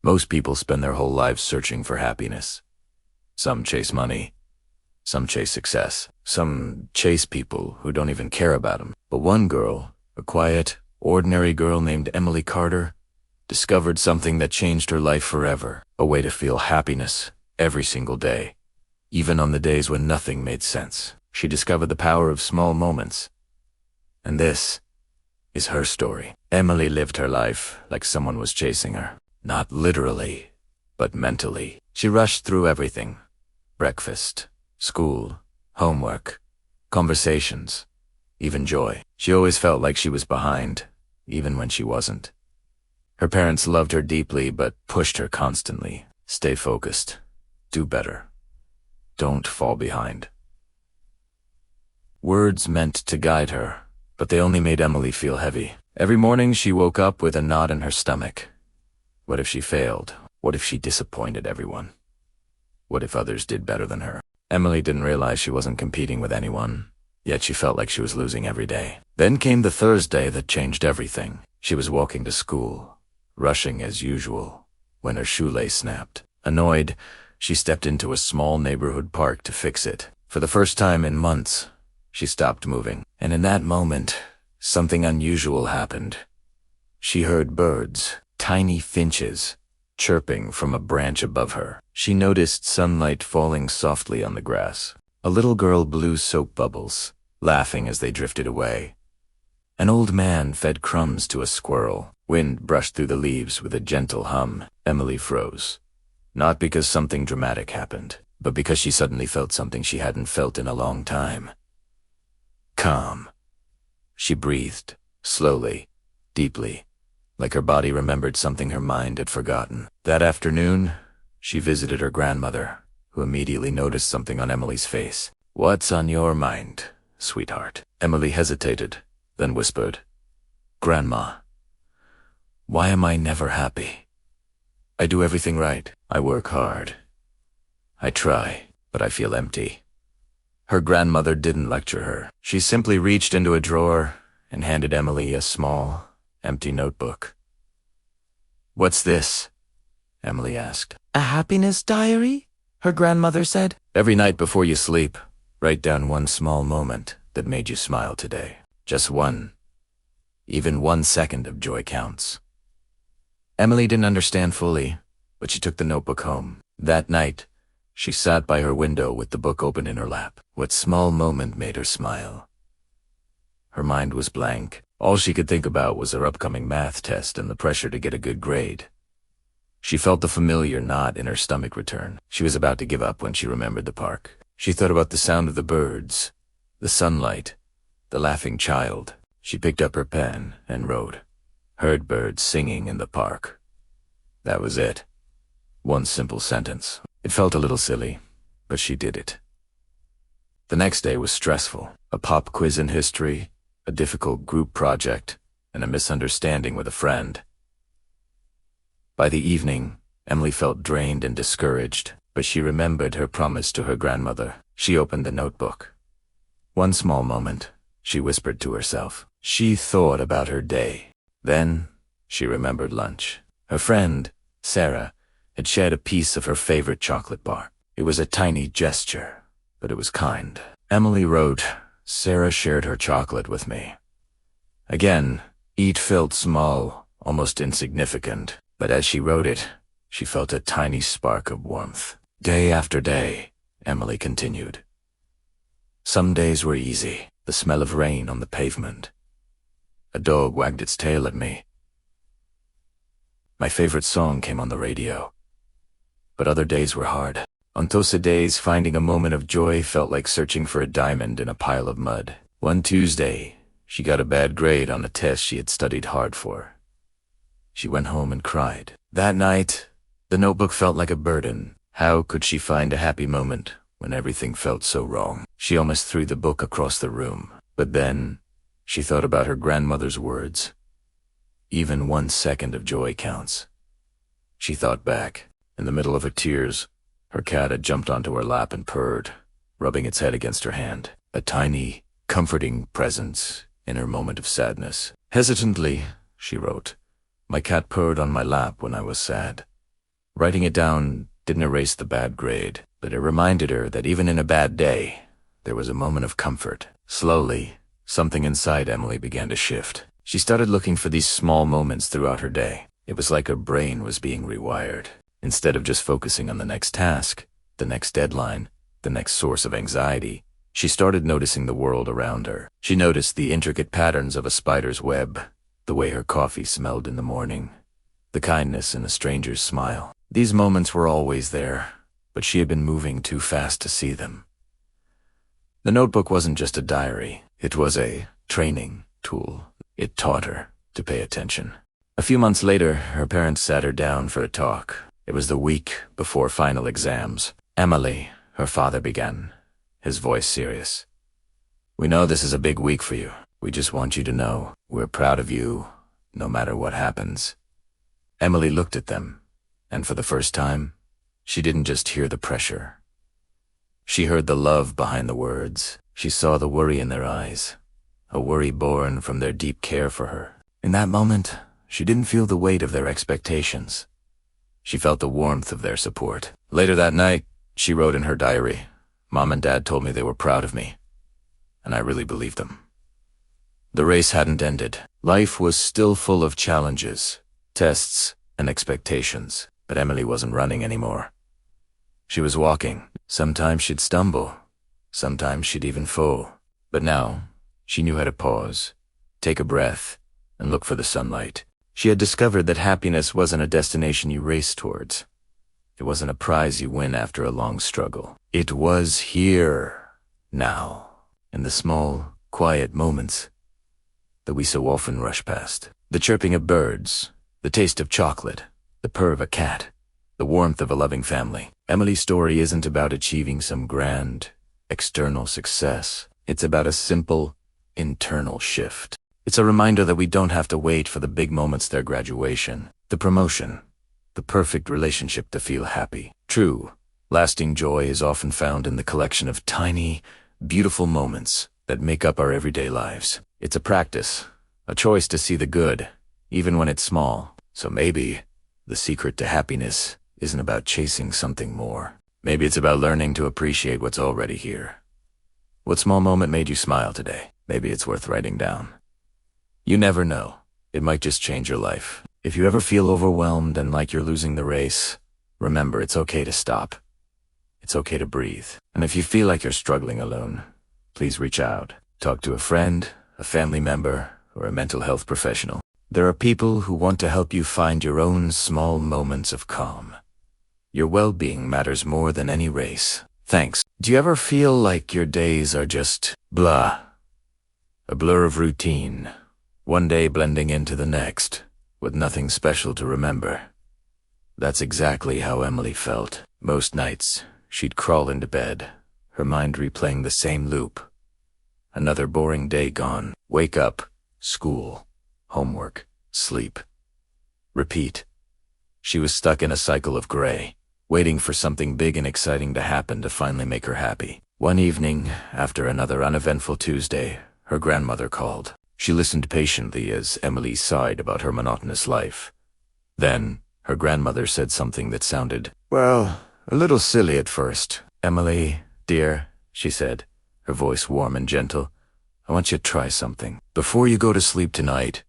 Most people spend their whole lives searching for happiness. Some chase money. Some chase success. Some chase people who don't even care about them. But one girl, a quiet, ordinary girl named Emily Carter, discovered something that changed her life forever. A way to feel happiness every single day, even on the days when nothing made sense. She discovered the power of small moments. And this is her story. Emily lived her life like someone was chasing her. Not literally, but mentally. She rushed through everything. Breakfast, school, homework, conversations, even joy. She always felt like she was behind, even when she wasn't. Her parents loved her deeply, but pushed her constantly. Stay focused. Do better. Don't fall behind. Words meant to guide her, but they only made Emily feel heavy. Every morning she woke up with a knot in her stomach. What if she failed? What if she disappointed everyone? What if others did better than her? Emily didn't realize she wasn't competing with anyone, yet she felt like she was losing every day. Then came the Thursday that changed everything. She was walking to school, rushing as usual, when her shoelace snapped. Annoyed, she stepped into a small neighborhood park to fix it. For the first time in months, she stopped moving. And in that moment, something unusual happened. She heard birds, tiny finches, chirping from a branch above her. She noticed sunlight falling softly on the grass. A little girl blew soap bubbles, laughing as they drifted away. An old man fed crumbs to a squirrel. Wind brushed through the leaves with a gentle hum. Emily froze. Not because something dramatic happened, but because she suddenly felt something she hadn't felt in a long time. Calm. She breathed, slowly, deeply, like her body remembered something her mind had forgotten. That afternoon, she visited her grandmother, who immediately noticed something on Emily's face. "What's on your mind, sweetheart?" Emily hesitated, then whispered, "Grandma, why am I never happy? I do everything right. I work hard. I try, but I feel empty." Her grandmother didn't lecture her. She simply reached into a drawer and handed Emily a small, empty notebook. "What's this?" Emily asked. "A happiness diary?" her grandmother said. "Every night before you sleep, write down one small moment that made you smile today. Just one. Even 1 second of joy counts." Emily didn't understand fully, but she took the notebook home. That night, she sat by her window with the book open in her lap. What small moment made her smile? Her mind was blank. All she could think about was her upcoming math test and the pressure to get a good grade. She felt the familiar knot in her stomach return. She was about to give up when she remembered the park. She thought about the sound of the birds, the sunlight, the laughing child. She picked up her pen and wrote, "Heard birds singing in the park." That was it. One simple sentence. It felt a little silly, but she did it. The next day was stressful. A pop quiz in history, a difficult group project, and a misunderstanding with a friend. By the evening, Emily felt drained and discouraged, but she remembered her promise to her grandmother. She opened the notebook. One small moment, she whispered to herself. She thought about her day. Then, she remembered lunch. Her friend, Sarah, had shared a piece of her favorite chocolate bar. It was a tiny gesture, but it was kind. Emily wrote, "Sarah shared her chocolate with me." Again, it felt small, almost insignificant, but as she wrote it, she felt a tiny spark of warmth. Day after day, Emily continued. Some days were easy, the smell of rain on the pavement. A dog wagged its tail at me. My favorite song came on the radio. But other days were hard. On those days, finding a moment of joy felt like searching for a diamond in a pile of mud. One Tuesday, she got a bad grade on a test she had studied hard for. She went home and cried. That night, the notebook felt like a burden. How could she find a happy moment when everything felt so wrong? She almost threw the book across the room. But then, she thought about her grandmother's words. Even 1 second of joy counts. She thought back. In the middle of her tears, her cat had jumped onto her lap and purred, rubbing its head against her hand. A tiny, comforting presence in her moment of sadness. Hesitantly, she wrote, "My cat purred on my lap when I was sad. Writing it down didn't erase the bad grade, but it reminded her that even in a bad day, there was a moment of comfort. Slowly, something inside Emily began to shift. She started looking for these small moments throughout her day. It was like her brain was being rewired. Instead of just focusing on the next task, the next deadline, the next source of anxiety, she started noticing the world around her. She noticed the intricate patterns of a spider's web, the way her coffee smelled in the morning, the kindness in a stranger's smile. These moments were always there, but she had been moving too fast to see them. The notebook wasn't just a diary. It was a training tool. It taught her to pay attention. A few months later, her parents sat her down for a talk. It was the week before final exams. "Emily," her father began, his voice serious. "We know this is a big week for you. We just want you to know we're proud of you, no matter what happens." Emily looked at them, and for the first time, she didn't just hear the pressure. She heard the love behind the words. She saw the worry in their eyes, a worry born from their deep care for her. In that moment, she didn't feel the weight of their expectations. She felt the warmth of their support. Later that night, she wrote in her diary, "Mom and Dad told me they were proud of me, and I really believed them." The race hadn't ended. Life was still full of challenges, tests, and expectations, but Emily wasn't running anymore. She was walking. Sometimes she'd stumble. Sometimes she'd even fall. But now, she knew how to pause, take a breath, and look for the sunlight. She had discovered that happiness wasn't a destination you race towards. It wasn't a prize you win after a long struggle. It was here, now, in the small, quiet moments that we so often rush past. The chirping of birds, the taste of chocolate, the purr of a cat, the warmth of a loving family. Emily's story isn't about achieving some grand, external success. It's about a simple, internal shift. It's a reminder that we don't have to wait for the big moments, their graduation, the promotion, the perfect relationship to feel happy. True, lasting joy is often found in the collection of tiny, beautiful moments that make up our everyday lives. It's a practice, a choice to see the good, even when it's small. So maybe the secret to happiness isn't about chasing something more. Maybe it's about learning to appreciate what's already here. What small moment made you smile today? Maybe it's worth writing down. You never know. It might just change your life. If you ever feel overwhelmed and like you're losing the race, remember it's okay to stop. It's okay to breathe. And if you feel like you're struggling alone, please reach out. Talk to a friend, a family member, or a mental health professional. There are people who want to help you find your own small moments of calm. Your well-being matters more than any race. Thanks. Do you ever feel like your days are just blah? A blur of routine, one day blending into the next, with nothing special to remember. That's exactly how Emily felt. Most nights, she'd crawl into bed, her mind replaying the same loop. Another boring day gone. Wake up, school, homework, sleep. Repeat. She was stuck in a cycle of gray, waiting for something big and exciting to happen to finally make her happy. One evening, after another uneventful Tuesday, her grandmother called. She listened patiently as Emily sighed about her monotonous life. Then, her grandmother said something that sounded, well, a little silly at first. "Emily, dear," she said, her voice warm and gentle, "I want you to try something. Before you go to sleep tonight,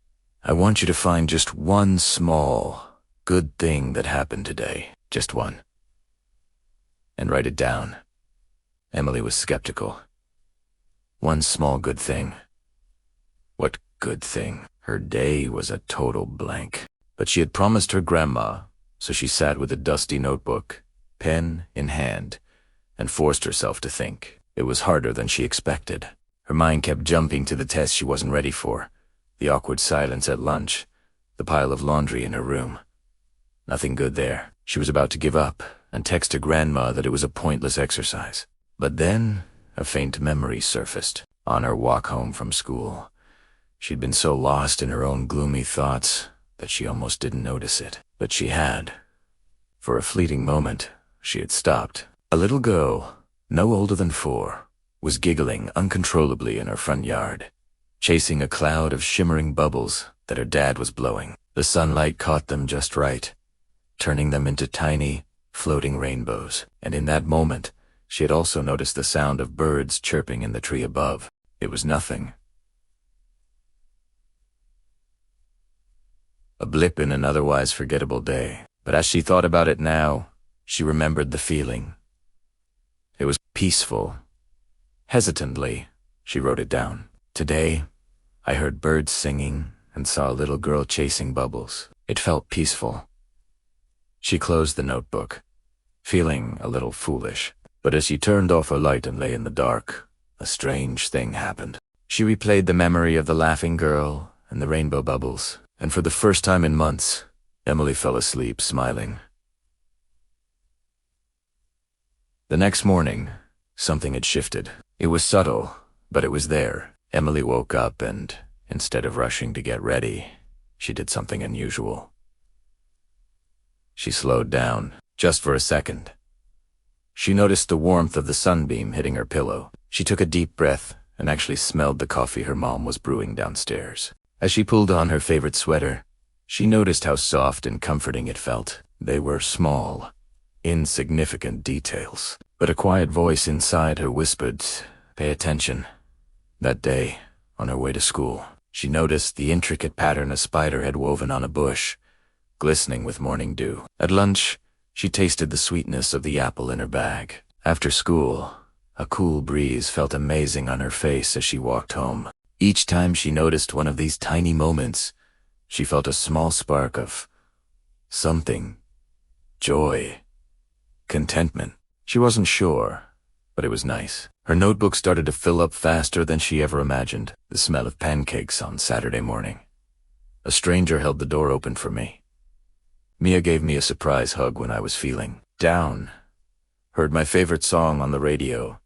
I want you to find just one small, good thing that happened today. Just one. And write it down." Emily was skeptical. One small good thing. What good thing? Her day was a total blank. But she had promised her grandma, so she sat with a dusty notebook, pen in hand, and forced herself to think. It was harder than she expected. Her mind kept jumping to the test she wasn't ready for, the awkward silence at lunch, the pile of laundry in her room. Nothing good there. She was about to give up and text her grandma that it was a pointless exercise. But then a faint memory surfaced. On her walk home from school, she'd been so lost in her own gloomy thoughts that she almost didn't notice it. But she had. For a fleeting moment, she had stopped. A little girl, no older than 4, was giggling uncontrollably in her front yard, chasing a cloud of shimmering bubbles that her dad was blowing. The sunlight caught them just right. turning them into tiny, floating rainbows. And in that moment, she had also noticed the sound of birds chirping in the tree above. It was nothing. A blip in an otherwise forgettable day. But as she thought about it now, she remembered the feeling. It was peaceful. Hesitantly, she wrote it down. Today, I heard birds singing and saw a little girl chasing bubbles. It felt peaceful. She closed the notebook, feeling a little foolish. But as she turned off her light and lay in the dark, a strange thing happened. She replayed the memory of the laughing girl and the rainbow bubbles, and for the first time in months, Emily fell asleep smiling. The next morning, something had shifted. It was subtle, but it was there. Emily woke up and, instead of rushing to get ready, she did something unusual. She slowed down, just for a second. She noticed the warmth of the sunbeam hitting her pillow. She took a deep breath and actually smelled the coffee her mom was brewing downstairs. As she pulled on her favorite sweater, she noticed how soft and comforting it felt. They were small, insignificant details, but a quiet voice inside her whispered, "Pay attention." That day, on her way to school, she noticed the intricate pattern a spider had woven on a bush, glistening with morning dew. At lunch, she tasted the sweetness of the apple in her bag. After school, a cool breeze felt amazing on her face as she walked home. Each time she noticed one of these tiny moments, she felt a small spark of something. Joy. Contentment. She wasn't sure, but it was nice. Her notebook started to fill up faster than she ever imagined. The smell of pancakes on Saturday morning. A stranger held the door open for me. Mia gave me a surprise hug when I was feeling down. Heard my favorite song on the radio.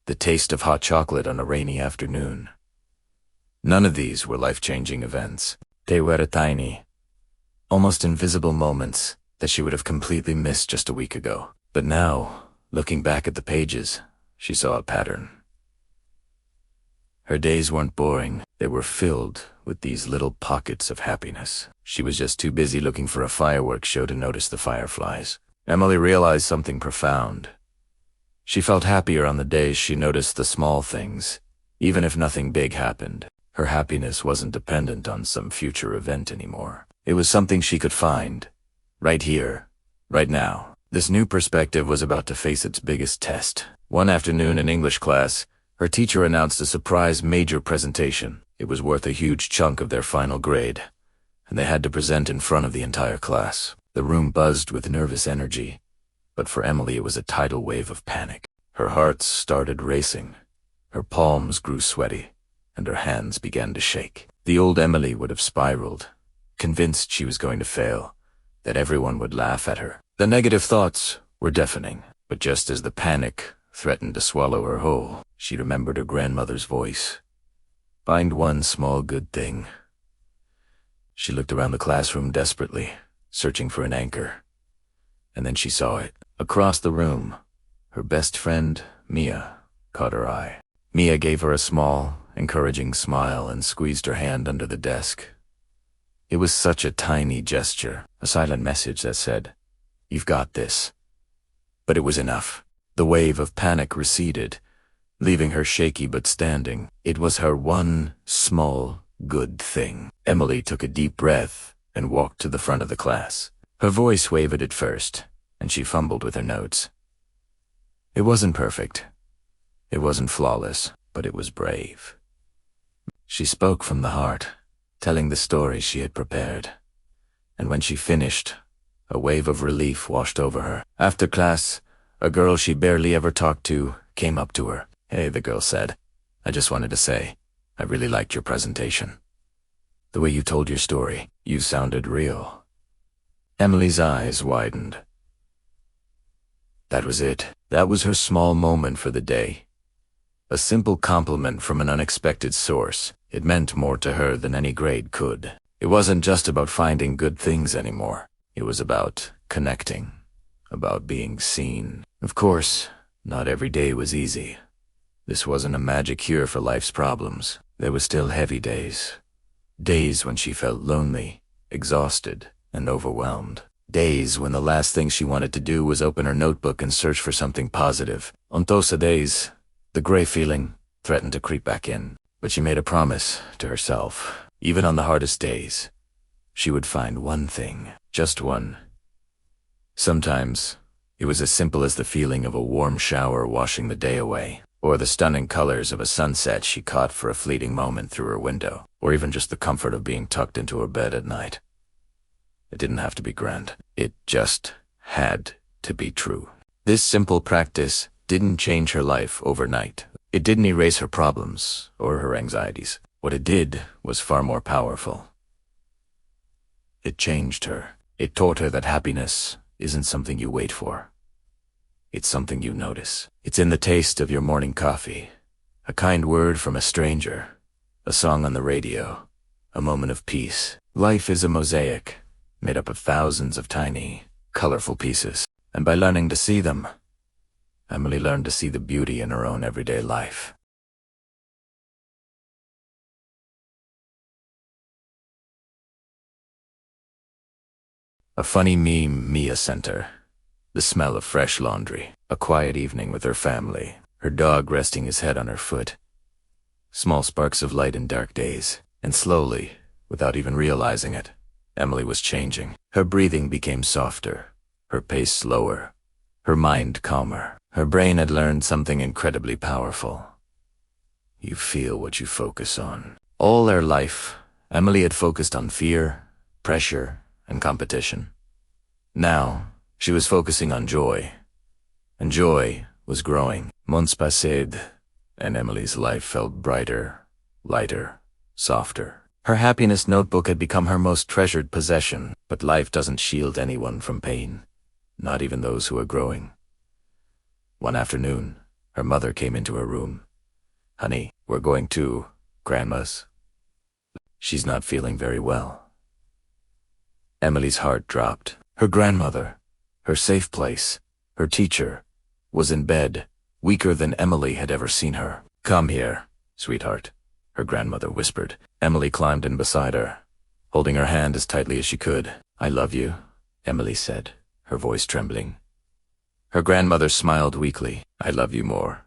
The taste of hot chocolate on a rainy afternoon. None of these were life-changing events. They were tiny, almost invisible moments that she would have completely missed just a week ago. But now, looking back at the pages, she saw a pattern. Her days weren't boring. They were filled with these little pockets of happiness. She was just too busy looking for a fireworks show to notice the fireflies. Emily realized something profound. She felt happier on the days she noticed the small things, even if nothing big happened. Her happiness wasn't dependent on some future event anymore. It was something she could find, right here, right now. This new perspective was about to face its biggest test. One afternoon in English class, her teacher announced a surprise major presentation. It was worth a huge chunk of their final grade, and they had to present in front of the entire class. The room buzzed with nervous energy, but for Emily it was a tidal wave of panic. Her heart started racing, her palms grew sweaty, and her hands began to shake. The old Emily would have spiraled, convinced she was going to fail, that everyone would laugh at her. The negative thoughts were deafening, but just as the panic threatened to swallow her whole, she remembered her grandmother's voice. Find one small good thing. She looked around the classroom desperately, searching for an anchor. And then she saw it. Across the room, her best friend, Mia, caught her eye. Mia gave her a small, encouraging smile and squeezed her hand under the desk. It was such a tiny gesture, a silent message that said, "You've got this." But it was enough. The wave of panic receded, leaving her shaky but standing. It was her one small good thing. Emily took a deep breath and walked to the front of the class. Her voice wavered at first, and she fumbled with her notes. It wasn't perfect. It wasn't flawless, but it was brave. She spoke from the heart, telling the story she had prepared. And when she finished, a wave of relief washed over her. After class, a girl she barely ever talked to came up to her. "Hey," the girl said. "I just wanted to say, I really liked your presentation. The way you told your story, you sounded real." Emily's eyes widened. That was it. That was her small moment for the day. A simple compliment from an unexpected source. It meant more to her than any grade could. It wasn't just about finding good things anymore. It was about connecting, about being seen. Of course, not every day was easy. This wasn't a magic cure for life's problems. There were still heavy days. Days when she felt lonely, exhausted, and overwhelmed. Days when the last thing she wanted to do was open her notebook and search for something positive. On those days, the gray feeling threatened to creep back in. But she made a promise to herself. Even on the hardest days, she would find one thing. Just one. Sometimes, it was as simple as the feeling of a warm shower washing the day away, or the stunning colors of a sunset she caught for a fleeting moment through her window, or even just the comfort of being tucked into her bed at night. It didn't have to be grand. It just had to be true. This simple practice didn't change her life overnight. It didn't erase her problems or her anxieties. What it did was far more powerful. It changed her. It taught her that happiness isn't something you wait for. It's something you notice. It's in the taste of your morning coffee, a kind word from a stranger, a song on the radio, a moment of peace. Life is a mosaic, made up of thousands of tiny, colorful pieces. And by learning to see them, Emily learned to see the beauty in her own everyday life. A funny meme Mia sent her. The smell of fresh laundry. A quiet evening with her family. Her dog resting his head on her foot. Small sparks of light in dark days. And slowly, without even realizing it, Emily was changing. Her breathing became softer. Her pace slower. Her mind calmer. Her brain had learned something incredibly powerful. You feel what you focus on. All her life, Emily had focused on fear, pressure, and competition. Now, she was focusing on joy. And joy was growing. Months passed, and Emily's life felt brighter, lighter, softer. Her happiness notebook had become her most treasured possession, but life doesn't shield anyone from pain, not even those who are growing. One afternoon, her mother came into her room. "Honey, we're going to Grandma's. She's not feeling very well." Emily's heart dropped. Her grandmother, her safe place, her teacher, was in bed, weaker than Emily had ever seen her. "Come here, sweetheart," her grandmother whispered. Emily climbed in beside her, holding her hand as tightly as she could. "I love you," Emily said, her voice trembling. Her grandmother smiled weakly. "I love you more."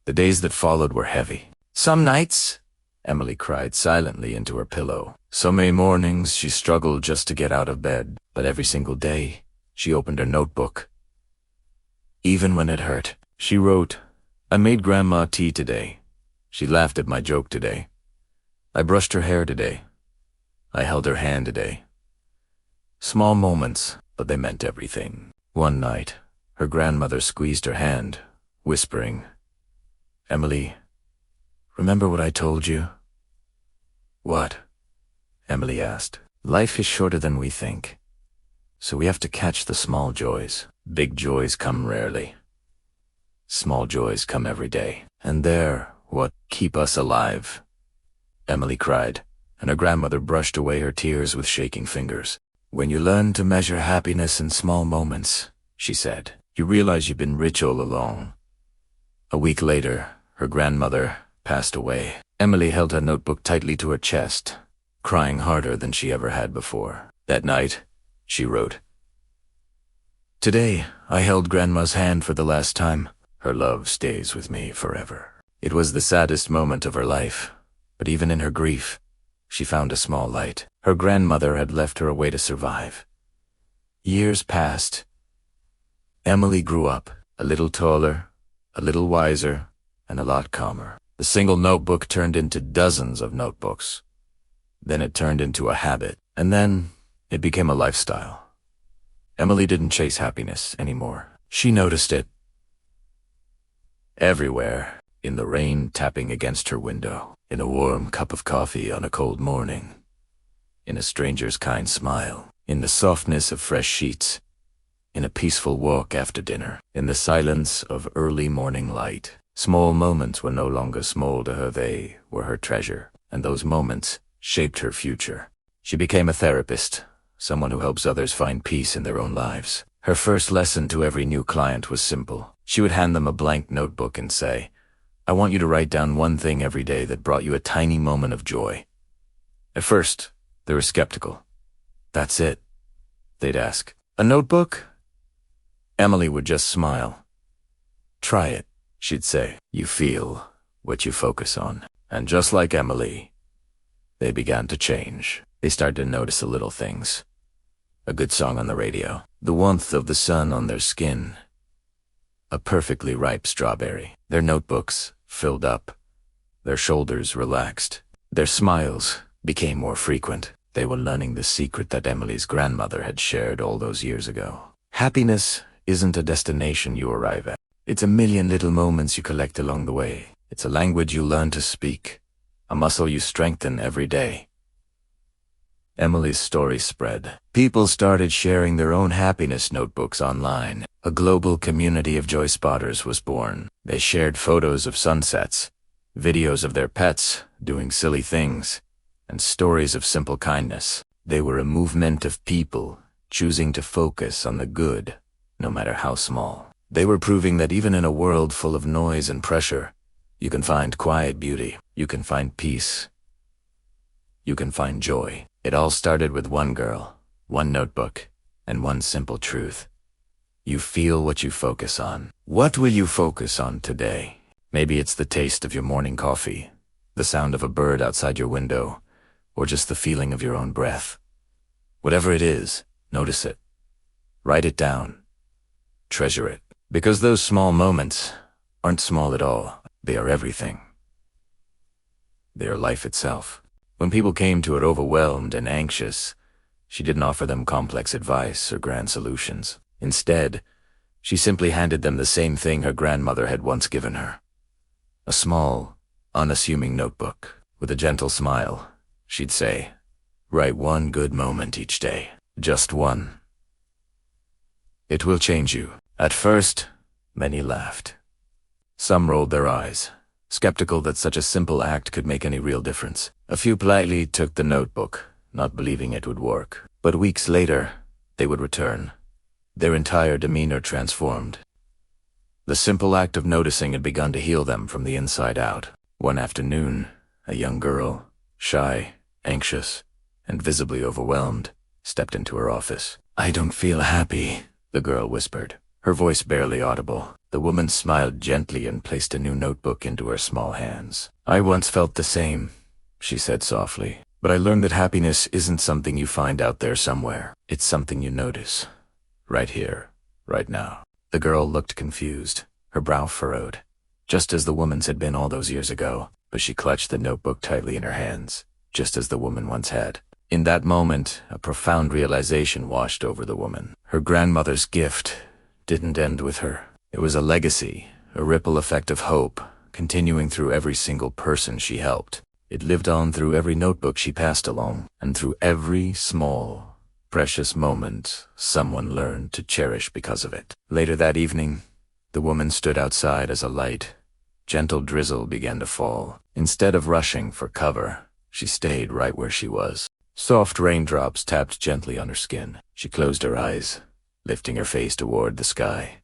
The days that followed were heavy. Some nights, Emily cried silently into her pillow. So many mornings she struggled just to get out of bed, but every single day she opened her notebook. Even when it hurt, she wrote, "I made Grandma tea today. She laughed at my joke today. I brushed her hair today. I held her hand today." Small moments, but they meant everything. One night, her grandmother squeezed her hand, whispering, "Emily, remember what I told you?" "What?" Emily asked. "Life is shorter than we think, so we have to catch the small joys. Big joys come rarely. Small joys come every day, and they're what keep us alive." Emily cried, and her grandmother brushed away her tears with shaking fingers. "When you learn to measure happiness in small moments," she said, "you realize you've been rich all along." A week later, her grandmother passed away. Emily held her notebook tightly to her chest, crying harder than she ever had before. That night, she wrote, "Today, I held Grandma's hand for the last time. Her love stays with me forever." It was the saddest moment of her life, but even in her grief, she found a small light. Her grandmother had left her a way to survive. Years passed. Emily grew up, a little taller, a little wiser, and a lot calmer. The single notebook turned into dozens of notebooks. Then it turned into a habit, and then it became a lifestyle. Emily didn't chase happiness anymore. She noticed it. Everywhere, in the rain tapping against her window, in a warm cup of coffee on a cold morning, in a stranger's kind smile, in the softness of fresh sheets, in a peaceful walk after dinner, in the silence of early morning light. Small moments were no longer small to her, they were her treasure, and those moments shaped her future. She became a therapist, someone who helps others find peace in their own lives. Her first lesson to every new client was simple. She would hand them a blank notebook and say, "I want you to write down one thing every day that brought you a tiny moment of joy." At first, they were skeptical. "That's it? they'd ask. A notebook? Emily would just smile. Try it, she'd say. You feel what you focus on. And just like Emily, they began to change. They started to notice the little things. A good song on the radio, the warmth of the sun on their skin, a perfectly ripe strawberry. Their notebooks filled up, their shoulders relaxed, their smiles became more frequent. They were learning the secret that Emily's grandmother had shared all those years ago. Happiness isn't a destination you arrive at. It's a million little moments you collect along the way. It's a language you learn to speak, a muscle you strengthen every day. Emily's story spread. People started sharing their own happiness notebooks online. A global community of joy spotters was born. They shared photos of sunsets, videos of their pets doing silly things, and stories of simple kindness. They were a movement of people choosing to focus on the good, no matter how small. They were proving that even in a world full of noise and pressure, you can find quiet beauty, you can find peace, you can find joy. It all started with one girl, one notebook, and one simple truth. You feel what you focus on. What will you focus on today? Maybe it's the taste of your morning coffee, the sound of a bird outside your window, or just the feeling of your own breath. Whatever it is, notice it. Write it down. Treasure it. Because those small moments aren't small at all. They are everything. They are life itself. When people came to her overwhelmed and anxious, she didn't offer them complex advice or grand solutions. Instead, she simply handed them the same thing her grandmother had once given her. A small, unassuming notebook. With a gentle smile, she'd say, "Write one good moment each day. Just one. It will change you." At first, many laughed. Some rolled their eyes, skeptical that such a simple act could make any real difference. A few politely took the notebook, not believing it would work. But weeks later, they would return, their entire demeanor transformed. The simple act of noticing had begun to heal them from the inside out. One afternoon, a young girl, shy, anxious, and visibly overwhelmed, stepped into her office. "I don't feel happy," the girl whispered, her voice barely audible. The woman smiled gently and placed a new notebook into her small hands. "I once felt the same," she said softly, "but I learned that happiness isn't something you find out there somewhere. It's something you notice. Right here, right now." The girl looked confused, her brow furrowed, just as the woman's had been all those years ago, but she clutched the notebook tightly in her hands, just as the woman once had. In that moment, a profound realization washed over the woman. Her grandmother's gift didn't end with her. It was a legacy, a ripple effect of hope, continuing through every single person she helped. It lived on through every notebook she passed along, and through every small, precious moment someone learned to cherish because of it. Later that evening, the woman stood outside as a light, gentle drizzle began to fall. Instead of rushing for cover, she stayed right where she was. Soft raindrops tapped gently on her skin. She closed her eyes, lifting her face toward the sky,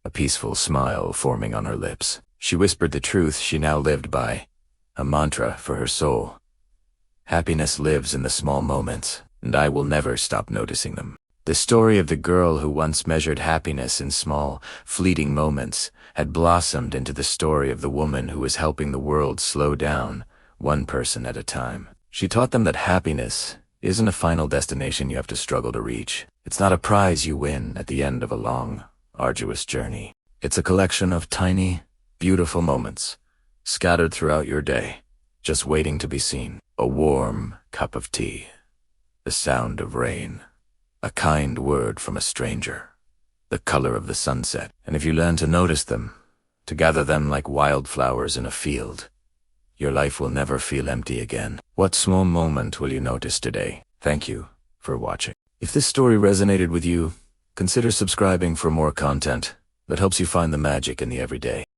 a peaceful smile forming on her lips. She whispered the truth she now lived by, a mantra for her soul. Happiness lives in the small moments, and I will never stop noticing them. The story of the girl who once measured happiness in small, fleeting moments had blossomed into the story of the woman who was helping the world slow down, one person at a time. She taught them that happiness isn't a final destination you have to struggle to reach. It's not a prize you win at the end of a long, arduous journey. It's a collection of tiny, beautiful moments, scattered throughout your day, just waiting to be seen. A warm cup of tea, the sound of rain, a kind word from a stranger, the color of the sunset. And if you learn to notice them, to gather them like wildflowers in a field, your life will never feel empty again. What small moment will you notice today? Thank you for watching. If this story resonated with you, consider subscribing for more content that helps you find the magic in the everyday.